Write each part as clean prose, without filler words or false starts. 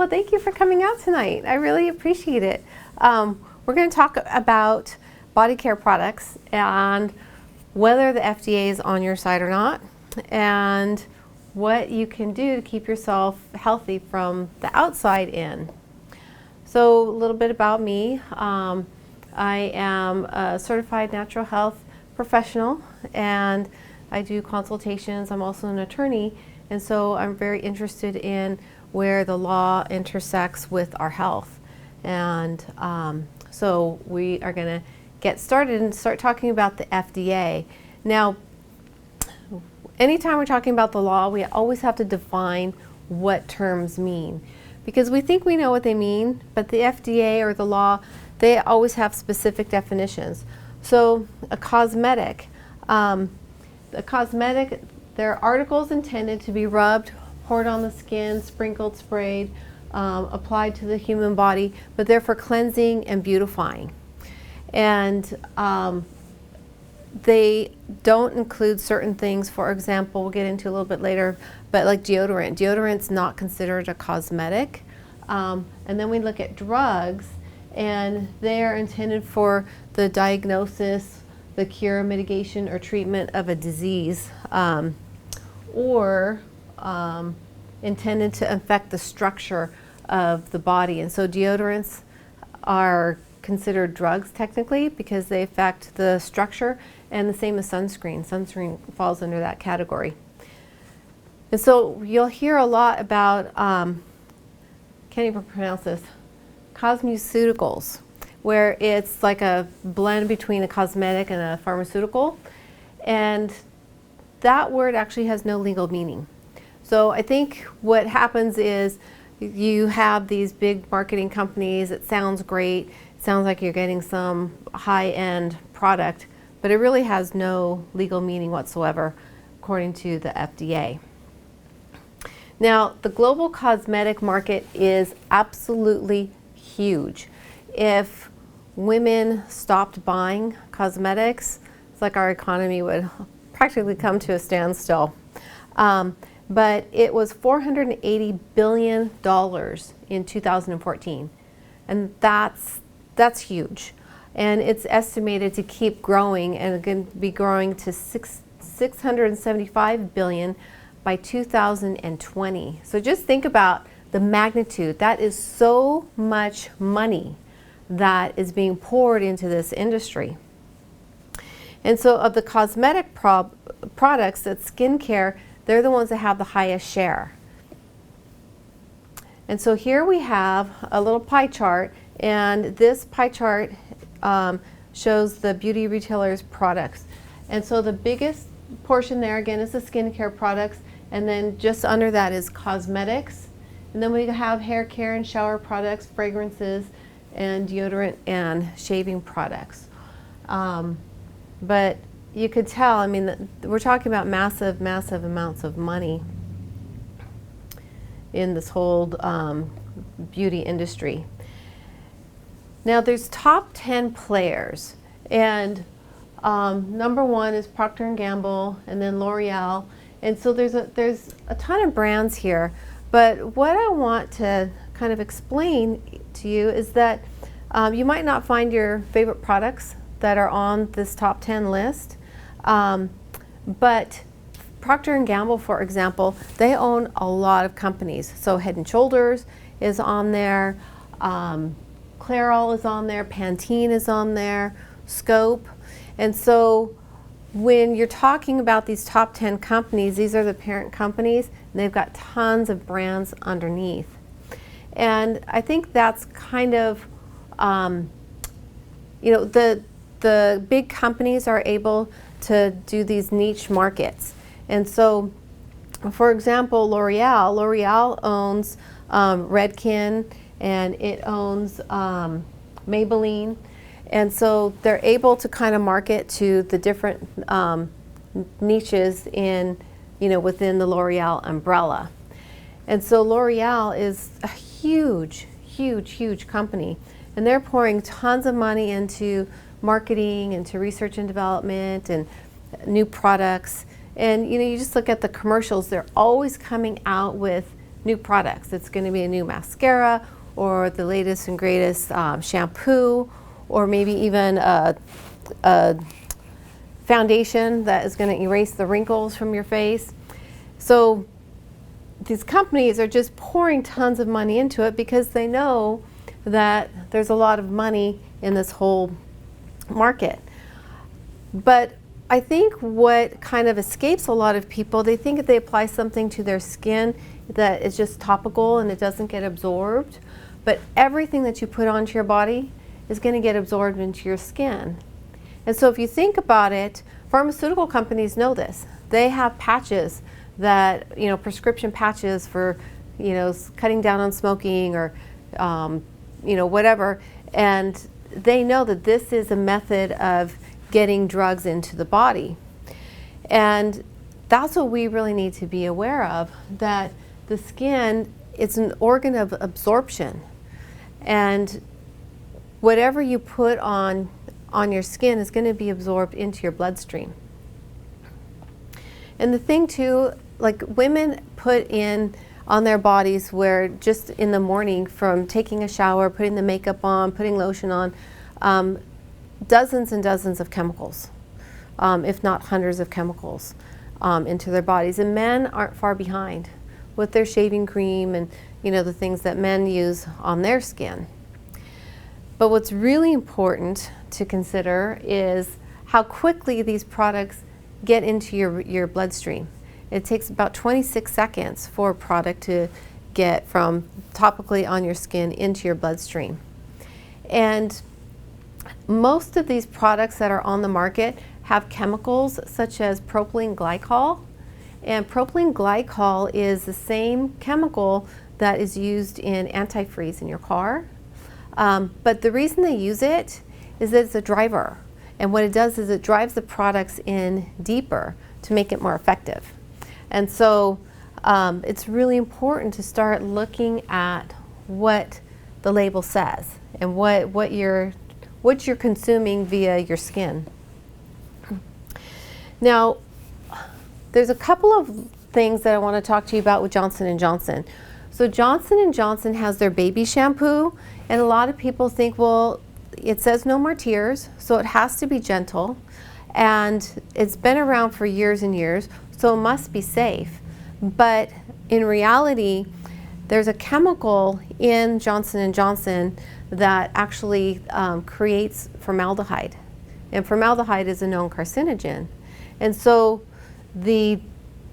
Well, thank you for coming out tonight. I really appreciate it. We're going to talk about body care products and whether the FDA is on your side or not, and what you can do to keep yourself healthy from the outside in. So a little bit about me. I am a certified natural health professional, and I do consultations. I'm also an attorney, and so I'm very interested in where the law intersects with our health. And so we are going to get started and start talking about the FDA. Now, anytime we're talking about the law, we always have to define what terms mean, because we think we know what they mean, but the FDA or the law, they always have specific definitions. So a cosmetic, they're articles intended to be rubbed, poured on the skin, sprinkled, sprayed, applied to the human body, but they're for cleansing and beautifying. And they don't include certain things. For example, we'll get into a little bit later, but like deodorant. Deodorant's not considered a cosmetic. And then we look at drugs, and they are intended for the diagnosis, the cure, mitigation, or treatment of a disease, or intended to affect the structure of the body. And so deodorants are considered drugs technically because they affect the structure, and the same as sunscreen. Sunscreen falls under that category. And so you'll hear a lot about, can't even pronounce this, cosmeceuticals, where it's like a blend between a cosmetic and a pharmaceutical. And that word actually has no legal meaning. So I think what happens is you have these big marketing companies. It sounds great. It sounds like you're getting some high-end product, but it really has no legal meaning whatsoever, according to the FDA. Now, the global cosmetic market is absolutely huge. If women stopped buying cosmetics, it's like our economy would practically come to a standstill. But it was $480 billion in 2014, and that's huge. And it's estimated to keep growing, and going to be growing to $675 billion by 2020. So just think about the magnitude. That is so much money that is being poured into this industry. And so of the cosmetic products, that skincare, they're the ones that have the highest share. And so here we have a little pie chart, and this pie chart shows the beauty retailers' products. And so the biggest portion there, again, is the skincare products, and then just under that is cosmetics. And then we have hair care and shower products, fragrances, and deodorant and shaving products. But you could tell, I mean, we're talking about massive, massive amounts of money in this whole beauty industry. Now, there's top 10 players, and number one is Procter & Gamble, and then L'Oreal. And so there's a ton of brands here. But what I want to kind of explain to you is that you might not find your favorite products that are on this top 10 list. But Procter & Gamble, for example, they own a lot of companies. So Head & Shoulders is on there, Clairol is on there, Pantene is on there, Scope. And so when you're talking about these top 10 companies, these are the parent companies, and they've got tons of brands underneath. And I think that's kind of, you know, the big companies are able to do these niche markets. And so, for example, L'Oreal owns Redken, and it owns Maybelline. And so they're able to kind of market to the different niches in, you know, within the L'Oreal umbrella. And so L'Oreal is a huge, huge, huge company, and they're pouring tons of money into marketing, into research and development, and new products. And you know, you just look at the commercials, they're always coming out with new products. It's going to be a new mascara, or the latest and greatest shampoo, or maybe even a foundation that is going to erase the wrinkles from your face. So these companies are just pouring tons of money into it because they know that there's a lot of money in this whole market. But I think what kind of escapes a lot of people, they think if they apply something to their skin that is just topical and it doesn't get absorbed, but everything that you put onto your body is going to get absorbed into your skin. And so if you think about it, pharmaceutical companies know this. They have patches that, prescription patches for, cutting down on smoking or, whatever. And they know that this is a method of getting drugs into the body. And that's what we really need to be aware of, that the skin is an organ of absorption. And whatever you put on your skin is going to be absorbed into your bloodstream. And the thing too, like women put in on their bodies where just in the morning from taking a shower, putting the makeup on, putting lotion on, dozens and dozens of chemicals, if not hundreds of chemicals into their bodies. And men aren't far behind with their shaving cream and the things that men use on their skin. But what's really important to consider is how quickly these products get into your bloodstream. It takes about 26 seconds for a product to get from topically on your skin into your bloodstream. And most of these products that are on the market have chemicals such as propylene glycol. And propylene glycol is the same chemical that is used in antifreeze in your car. But the reason they use it is that it's a driver. And what it does is it drives the products in deeper to make it more effective. And so it's really important to start looking at what the label says and what you're consuming via your skin. Now, there's a couple of things that I want to talk to you about with Johnson & Johnson. So Johnson & Johnson has their baby shampoo, and a lot of people think, well, it says no more tears, so it has to be gentle, and it's been around for years and years, so it must be safe. But in reality, there's a chemical in Johnson & Johnson that actually creates formaldehyde. And formaldehyde is a known carcinogen. And so the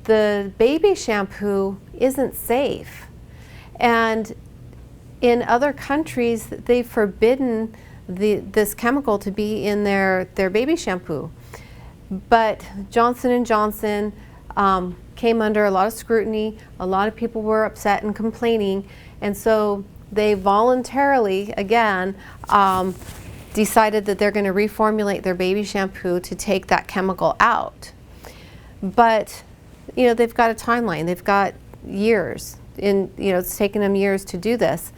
baby shampoo isn't safe. And in other countries, they've forbidden this chemical to be in their baby shampoo. But Johnson & Johnson came under a lot of scrutiny. A lot of people were upset and complaining. And so they voluntarily, again, decided that they're going to reformulate their baby shampoo to take that chemical out. But, they've got a timeline. They've got years. It's taken them years to do this.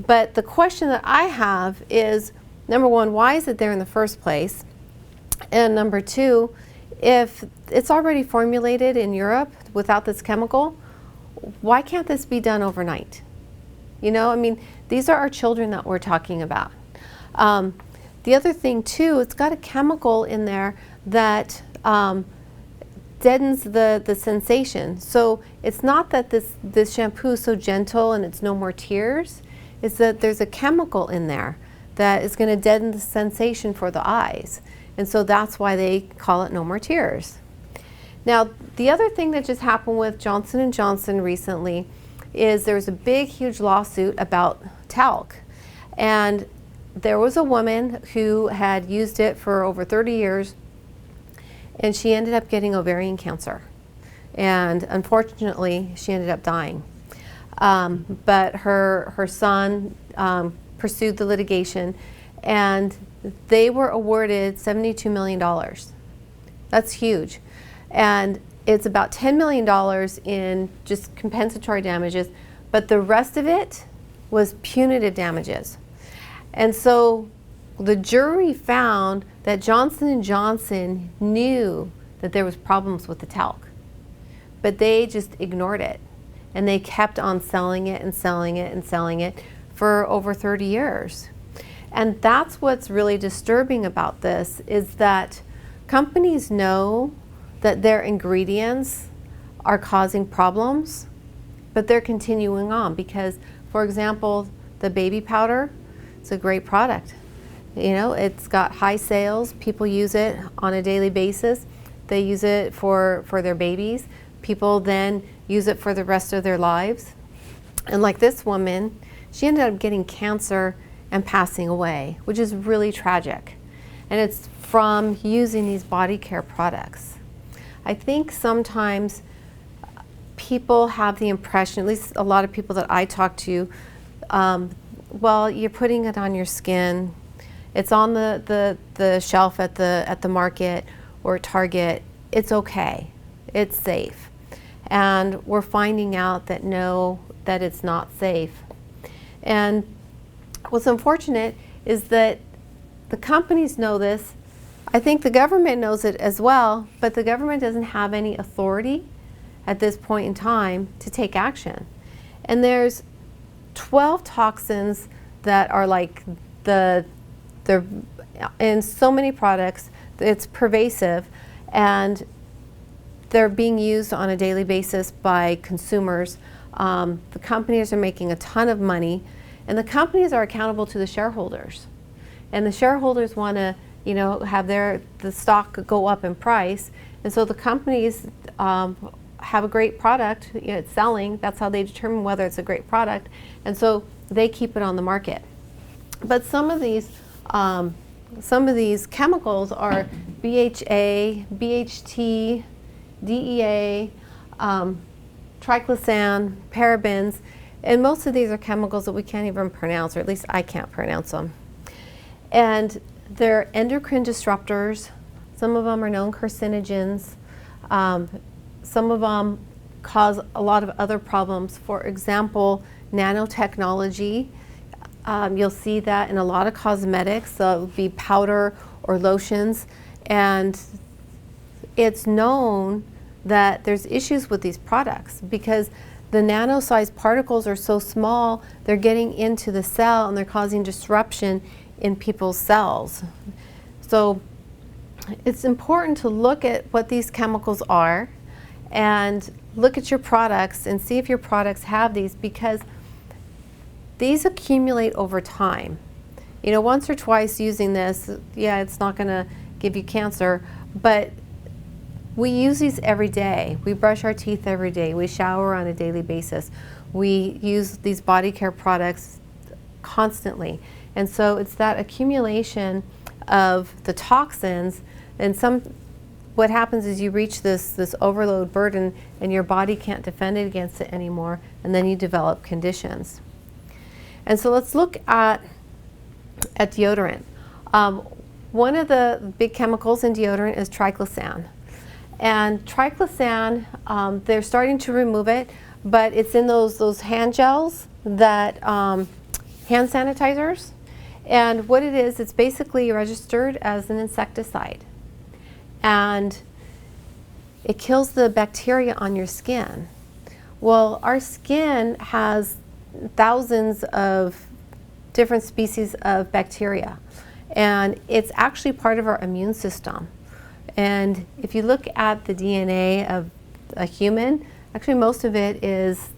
But the question that I have is, number one, why is it there in the first place? And number two, if it's already formulated in Europe without this chemical, why can't this be done overnight? These are our children that we're talking about. The other thing too, it's got a chemical in there that deadens the sensation. So it's not that this shampoo is so gentle and it's no more tears. It's that there's a chemical in there that is going to deaden the sensation for the eyes. And so that's why they call it no more tears. Now, the other thing that just happened with Johnson & Johnson recently is there was a big, huge lawsuit about talc. And there was a woman who had used it for over 30 years, and she ended up getting ovarian cancer. And unfortunately, she ended up dying. But her son pursued the litigation, and they were awarded $72 million. That's huge. And it's about $10 million in just compensatory damages, but the rest of it was punitive damages. And so the jury found that Johnson & Johnson knew that there was problems with the talc, but they just ignored it. and they kept on selling it and selling it and selling it for over 30 years. And that's what's really disturbing about this, is that companies know that their ingredients are causing problems, but they're continuing on because, for example, the baby powder, it's a great product. You know, it's got high sales. People use it on a daily basis. They use it for their babies. People then use it for the rest of their lives. And like this woman, she ended up getting cancer and passing away, which is really tragic. And it's from using these body care products. I think sometimes people have the impression, at least a lot of people that I talk to, well, you're putting it on your skin. It's on the shelf at the market or Target. It's okay. It's safe. And we're finding out that no, that it's not safe. And what's unfortunate is that the companies know this. I think the government knows it as well, but the government doesn't have any authority at this point in time to take action. And there's 12 toxins that are like they're in so many products. It's pervasive, and they're being used on a daily basis by consumers. The companies are making a ton of money, and the companies are accountable to the shareholders. And the shareholders want to, you know, have the stock go up in price, and so the companies have a great product. You know, it's selling. That's how they determine whether it's a great product, and so they keep it on the market. But some of these chemicals are BHA, BHT, DEA, triclosan, parabens, and most of these are chemicals that we can't even pronounce, or at least I can't pronounce them. And they're endocrine disruptors. Some of them are known carcinogens. Some of them cause a lot of other problems. For example, nanotechnology. You'll see that in a lot of cosmetics. So it would be powder or lotions. And it's known that there's issues with these products because the nano-sized particles are so small, they're getting into the cell and they're causing disruption in people's cells. So it's important to look at what these chemicals are and look at your products and see if your products have these, because these accumulate over time. You know, once or twice using this, yeah, it's not going to give you cancer, but we use these every day. We brush our teeth every day. We shower on a daily basis. We use these body care products constantly. And so it's that accumulation of the toxins, and what happens is you reach this overload burden and your body can't defend it against it anymore, and then you develop conditions. And so let's look at deodorant. One of the big chemicals in deodorant is triclosan. And triclosan, they're starting to remove it, but it's in those hand gels that, hand sanitizers. And what it is, it's basically registered as an insecticide. And it kills the bacteria on your skin. Well, our skin has thousands of different species of bacteria, and it's actually part of our immune system. And if you look at the DNA of a human, actually most of it is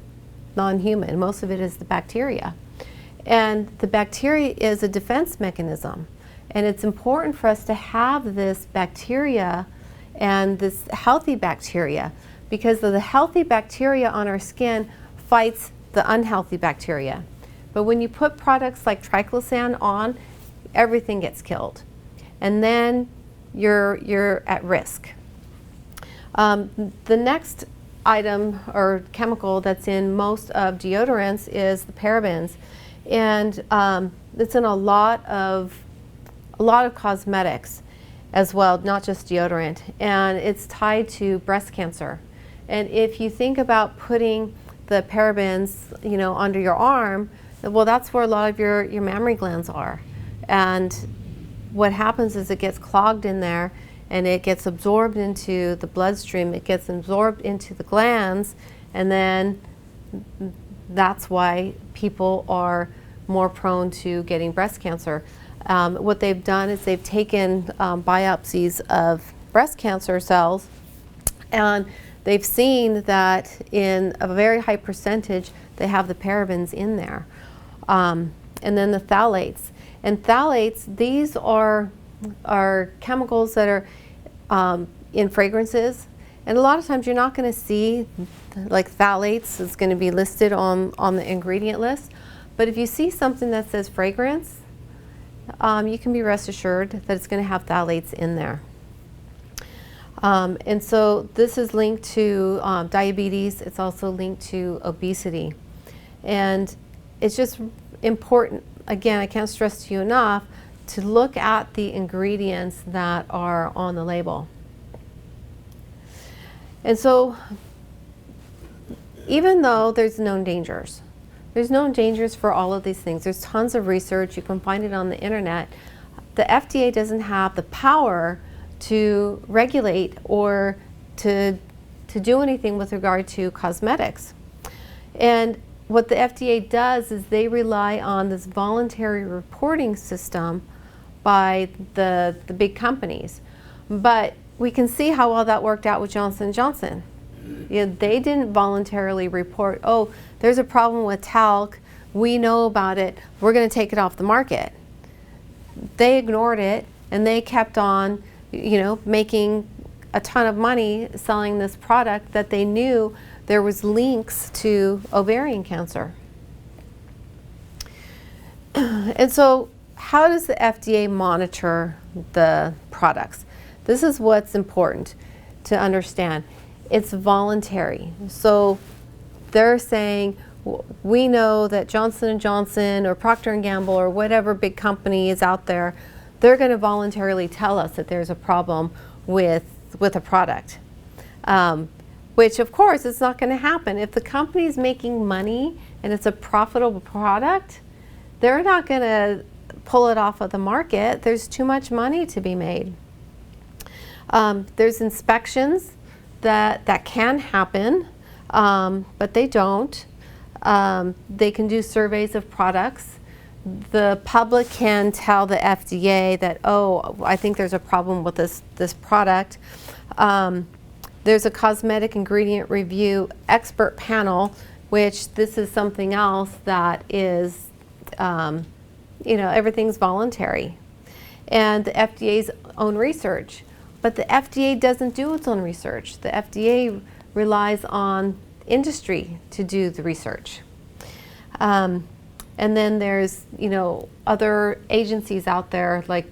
non-human. Most of it is the bacteria. And the bacteria is a defense mechanism. And it's important for us to have this bacteria and this healthy bacteria, because the healthy bacteria on our skin fights the unhealthy bacteria. But when you put products like triclosan on, everything gets killed. And then you're at risk. The next item or chemical that's in most of deodorants is the parabens. And it's in a lot of cosmetics as well, not just deodorant. And it's tied to breast cancer. And if you think about putting the parabens, you know, under your arm, well, that's where a lot of your mammary glands are. And what happens is it gets clogged in there, and it gets absorbed into the bloodstream, it gets absorbed into the glands, and then that's why people are more prone to getting breast cancer. What they've done is they've taken biopsies of breast cancer cells, and they've seen that in a very high percentage they have the parabens in there. And then the phthalates. And phthalates, these are chemicals that are in fragrances. And a lot of times you're not going to see, like phthalates is going to be listed on the ingredient list. But if you see something that says fragrance, you can be rest assured that it's going to have phthalates in there. And so this is linked to diabetes. It's also linked to obesity. And it's just important, again, I can't stress to you enough, to look at the ingredients that are on the label. And so even though there's known dangers for all of these things. There's tons of research. You can find it on the internet. The FDA doesn't have the power to regulate or to do anything with regard to cosmetics. And what the FDA does is they rely on this voluntary reporting system by the big companies. But we can see how well that worked out with Johnson & Johnson. You know, they didn't voluntarily report, oh, there's a problem with talc, we know about it, we're going to take it off the market. They ignored it, and they kept on, you know, making a ton of money selling this product that they knew there was links to ovarian cancer. And so how does the FDA monitor the products? This is what's important to understand. It's voluntary. So they're saying, we know that Johnson & Johnson or Procter & Gamble or whatever big company is out there, they're going to voluntarily tell us that there's a problem with a product. Which of course it's not going to happen. If the company's making money and it's a profitable product, they're not going to pull it off of the market. There's too much money to be made. There's inspections that can happen, but they don't. They can do surveys of products. The public can tell the FDA that, oh, I think there's a problem with this product. There's a cosmetic ingredient review expert panel, which this is something else that is, you know, everything's voluntary. And the FDA's own research. But the FDA doesn't do its own research. The FDA relies on industry to do the research. And then there's, you know, other agencies out there, like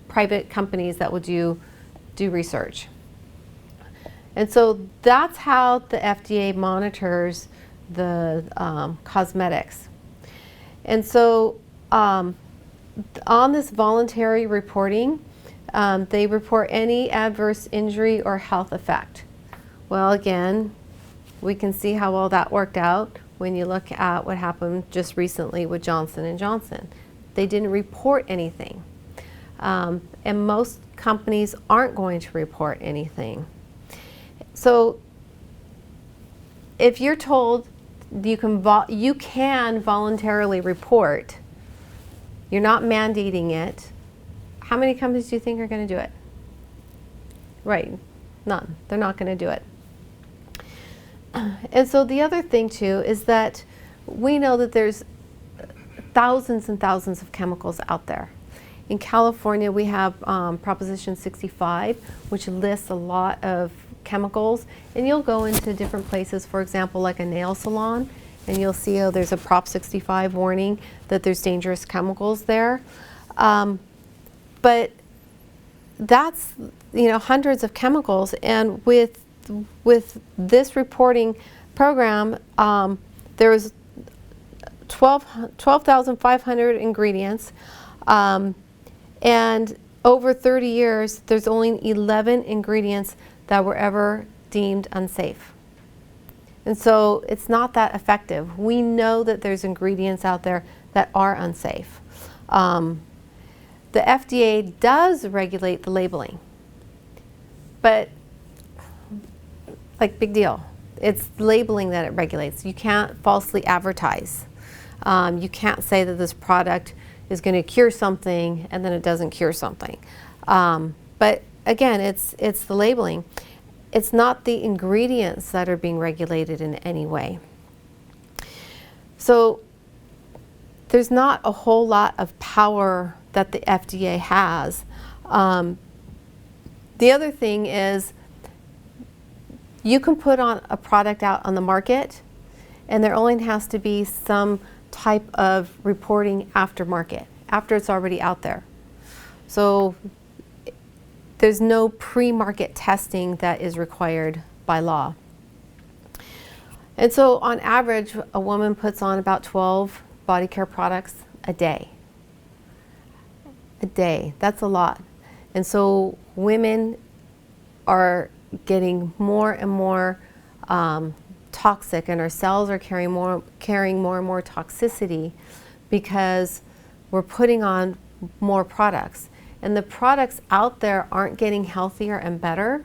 private companies that will do research. And so that's how the FDA monitors the cosmetics. And so on this voluntary reporting, they report any adverse injury or health effect. Well, again, we can see how well that worked out when you look at what happened just recently with Johnson & Johnson. They didn't report anything. And most companies aren't going to report anything. So if you're told you can voluntarily report, you're not mandating it, how many companies do you think are going to do it? Right, none. They're not going to do it. And so the other thing too is that we know that there's thousands and thousands of chemicals out there. In California, we have Proposition 65, which lists a lot of chemicals, and you'll go into different places, for example, like a nail salon, and you'll see, oh, there's a Prop 65 warning that there's dangerous chemicals there. But that's, you know, hundreds of chemicals, and with this reporting program, there was 12,500 ingredients, and over 30 years, there's only 11 ingredients that were ever deemed unsafe. And so it's not that effective. We know that there's ingredients out there that are unsafe. The FDA does regulate the labeling, but like, big deal. it's labeling that it regulates. You can't falsely advertise. You can't say that this product is going to cure something and then it doesn't cure something. But again, it's the labeling. It's not the ingredients that are being regulated in any way. So there's not a whole lot of power that the FDA has. The other thing is, you can put on a product out on the market and there only has to be some type of reporting after it's already out there. So there's no pre-market testing that is required by law. And so on average, a woman puts on about 12 body care products a day. A day, that's a lot. And so women are getting more and more toxic, and our cells are carrying more and more toxicity because we're putting on more products. And the products out there aren't getting healthier and better.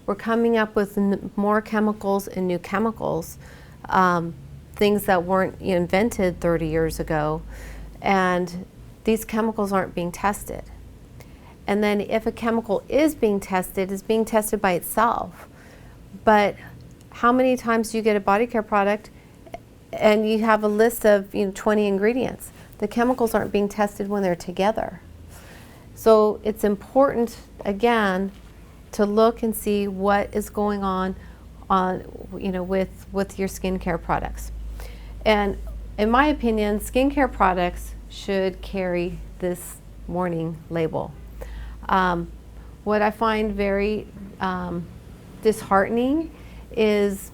We're coming up with more chemicals and new chemicals, things that weren't invented 30 years ago, and these chemicals aren't being tested. And then if a chemical is being tested, it's being tested by itself. But how many times do you get a body care product and you have a list of 20 ingredients? The chemicals aren't being tested when they're together. So it's important, again, to look and see what is going on with your skincare products. And in my opinion, skincare products should carry this warning label. What I find very disheartening is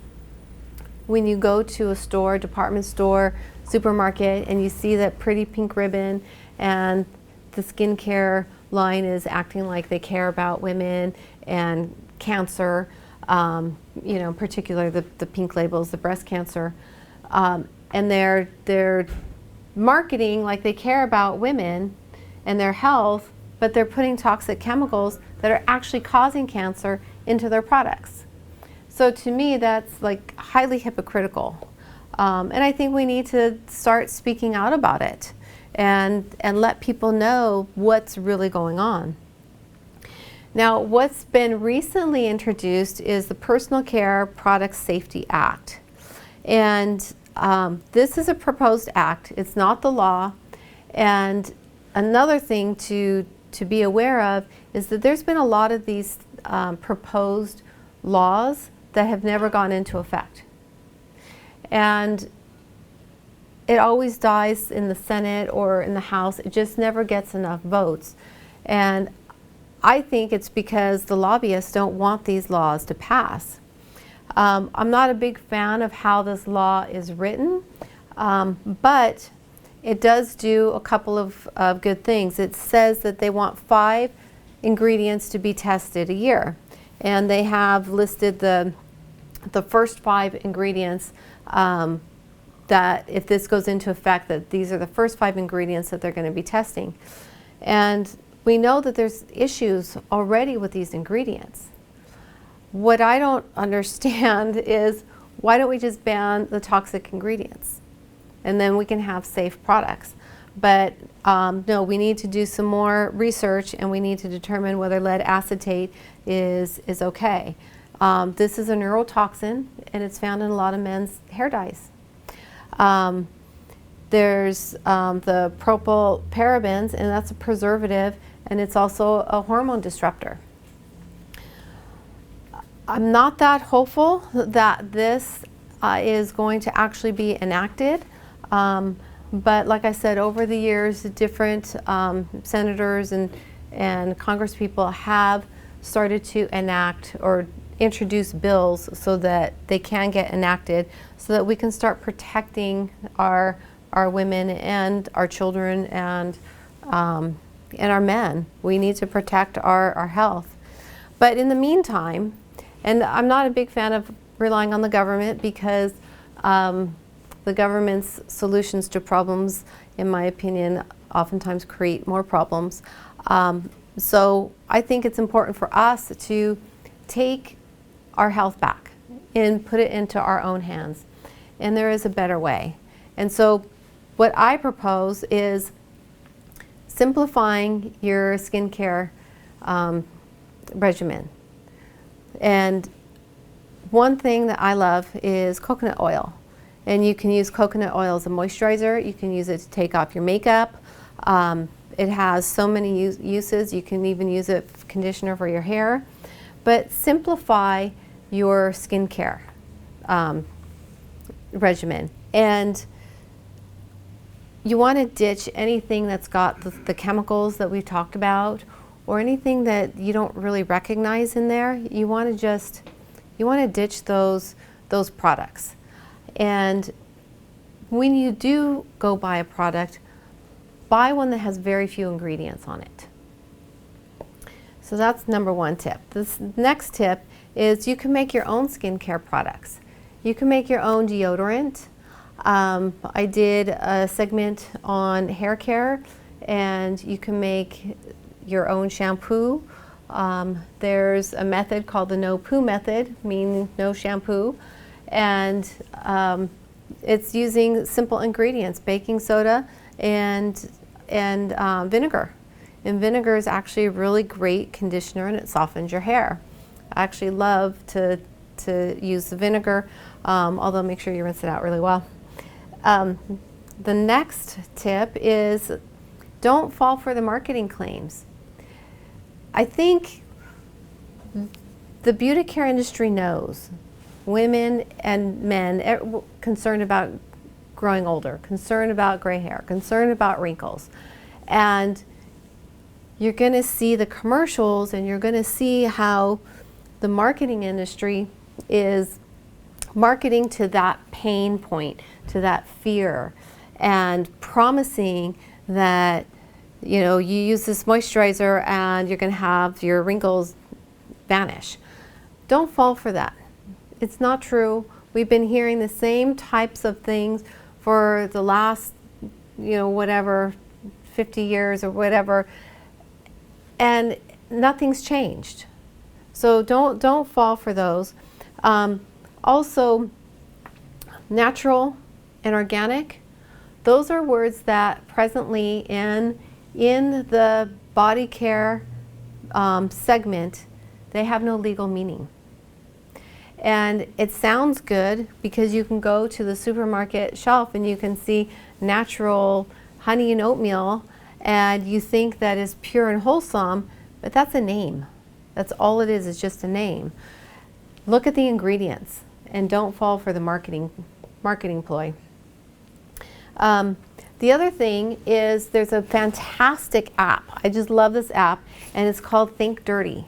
when you go to a store, department store, supermarket, and you see that pretty pink ribbon and the skincare line is acting like they care about women and cancer, in particular the pink labels, the breast cancer, and they're marketing like they care about women and their health, but they're putting toxic chemicals that are actually causing cancer into their products. So to me, that's like highly hypocritical. And I think we need to start speaking out about it and let people know what's really going on. Now, what's been recently introduced is the Personal Care Products Safety Act. And this is a proposed act. It's not the law. And another thing to be aware of is that there's been a lot of these proposed laws that have never gone into effect. And it always dies in the Senate or in the House. It just never gets enough votes. And I think it's because the lobbyists don't want these laws to pass. I'm not a big fan of how this law is written, but it does do a couple of good things. It says that they want 5 ingredients to be tested a year. And they have listed the first 5 ingredients that if this goes into effect, that these are the first 5 ingredients that they're going to be testing. And we know that there's issues already with these ingredients. What I don't understand is, why don't we just ban the toxic ingredients? And then we can have safe products. But no, we need to do some more research, and we need to determine whether lead acetate is okay. This is a neurotoxin, and it's found in a lot of men's hair dyes. There's the propylparabens, and that's a preservative, and it's also a hormone disruptor. I'm not that hopeful that this is going to actually be enacted. But like I said, over the years, different senators and congresspeople have started to enact or introduce bills so that they can get enacted, so that we can start protecting our women and our children and our men. We need to protect our health. But in the meantime, and I'm not a big fan of relying on the government, because the government's solutions to problems, in my opinion, oftentimes create more problems. So I think it's important for us to take our health back and put it into our own hands. And there is a better way. And so what I propose is simplifying your skincare regimen. And one thing that I love is coconut oil. And you can use coconut oil as a moisturizer. You can use it to take off your makeup. It has so many uses. You can even use it as conditioner for your hair. But simplify your skincare regimen. And you want to ditch anything that's got the chemicals that we've talked about, or anything that you don't really recognize in there. You want to ditch those products. And when you do go buy a product, buy one that has very few ingredients on it. So that's number one tip. This next tip is you can make your own skincare products. You can make your own deodorant. I did a segment on hair care, and you can make your own shampoo. There's a method called the no poo method, meaning no shampoo. And it's using simple ingredients, baking soda and vinegar. And vinegar is actually a really great conditioner, and it softens your hair. I actually love to use the vinegar, although make sure you rinse it out really well. The next tip is don't fall for the marketing claims. I think the beauty care industry knows women and men concerned about growing older, concerned about gray hair, concerned about wrinkles. And you're going to see the commercials, and you're going to see how the marketing industry is marketing to that pain point, to that fear, and promising that, you know, you use this moisturizer and you're going to have your wrinkles vanish. Don't fall for that. It's not true. We've been hearing the same types of things for the last, whatever, 50 years or whatever, and nothing's changed. So don't fall for those. Also, natural and organic, those are words that presently in the body care segment, they have no legal meaning. And it sounds good because you can go to the supermarket shelf and you can see natural honey and oatmeal, and you think that is pure and wholesome, but that's a name. That's all it is just a name. Look at the ingredients and don't fall for the marketing ploy. The other thing is there's a fantastic app. I just love this app, and it's called Think Dirty.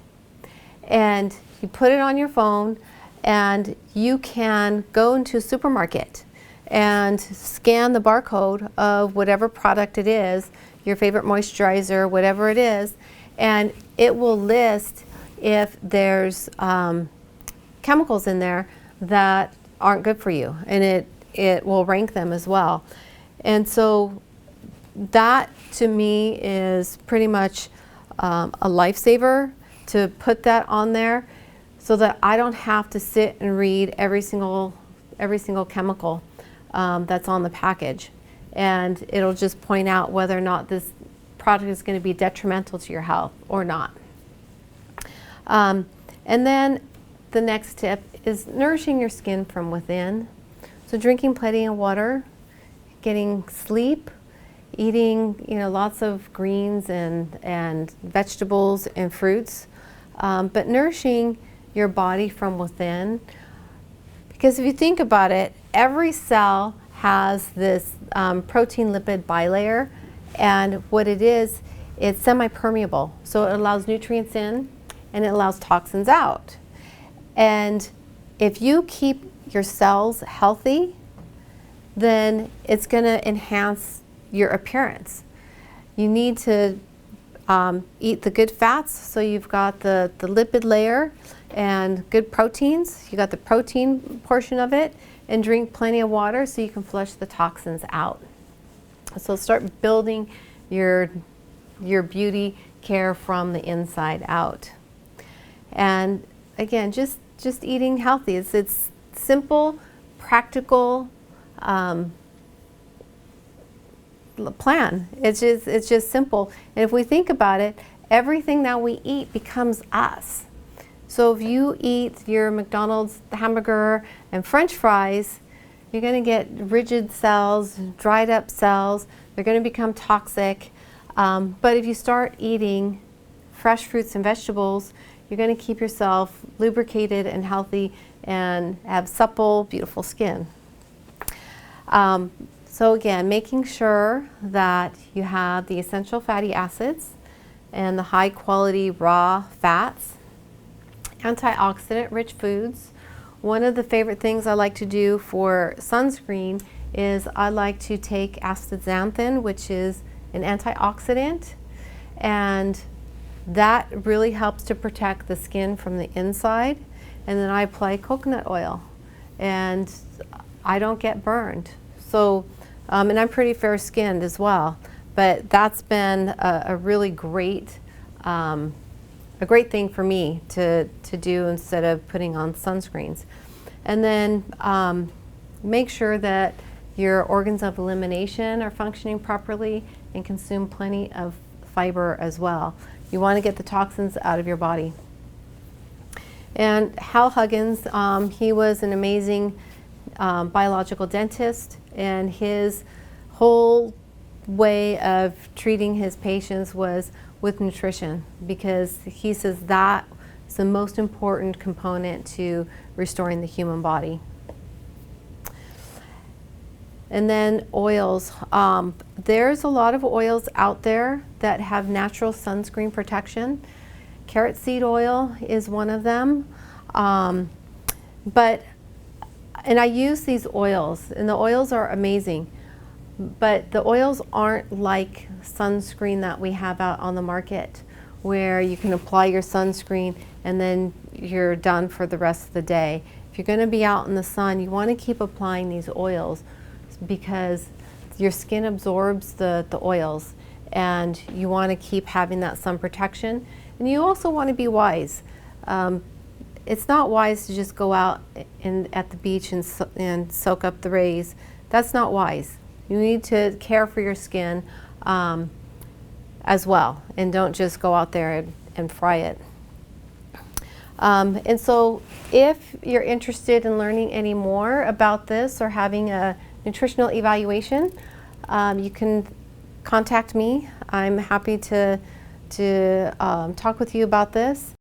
And you put it on your phone, and you can go into a supermarket and scan the barcode of whatever product it is, your favorite moisturizer, whatever it is, and it will list if there's chemicals in there that aren't good for you, and it will rank them as well. And so that to me is pretty much a lifesaver to put that on there, so that I don't have to sit and read every single chemical that's on the package, and it'll just point out whether or not this product is going to be detrimental to your health or not. And then the next tip is nourishing your skin from within. So drinking plenty of water, getting sleep, eating lots of greens and vegetables and fruits, but nourishing your body from within. Because if you think about it, every cell has this protein lipid bilayer, and what it is, it's semi-permeable. So it allows nutrients in and it allows toxins out. And if you keep your cells healthy, then it's going to enhance your appearance. You need to eat the good fats, so you've got the lipid layer and good proteins. You got the protein portion of it, and drink plenty of water so you can flush the toxins out. So start building your beauty care from the inside out. And again, just eating healthy. It's simple, practical plan. It's just simple. And if we think about it, everything that we eat becomes us. So if you eat your McDonald's hamburger and French fries, you're going to get rigid cells, dried up cells. They're going to become toxic. But if you start eating fresh fruits and vegetables, you're going to keep yourself lubricated and healthy and have supple, beautiful skin. So again, making sure that you have the essential fatty acids and the high quality raw fats, antioxidant rich foods. One of the favorite things I like to do for sunscreen is I like to take astaxanthin, which is an antioxidant, and that really helps to protect the skin from the inside. And then I apply coconut oil and I don't get burned. So, and I'm pretty fair skinned as well, but that's been a really great thing for me to do instead of putting on sunscreens. And then make sure that your organs of elimination are functioning properly and consume plenty of fiber as well. You want to get the toxins out of your body. And Hal Huggins, he was an amazing biological dentist, and his whole way of treating his patients was with nutrition, because he says that is the most important component to restoring the human body. And then oils. There's a lot of oils out there that have natural sunscreen protection. Carrot seed oil is one of them. And I use these oils, and the oils are amazing. But the oils aren't like sunscreen that we have out on the market, where you can apply your sunscreen and then you're done for the rest of the day. If you're going to be out in the sun, you want to keep applying these oils, because your skin absorbs the oils, and you want to keep having that sun protection. And you also want to be wise. It's not wise to just go out at the beach and soak up the rays. That's not wise. You need to care for your skin as well, and don't just go out there and fry it. And so if you're interested in learning any more about this or having a nutritional evaluation, you can contact me. I'm happy to talk with you about this.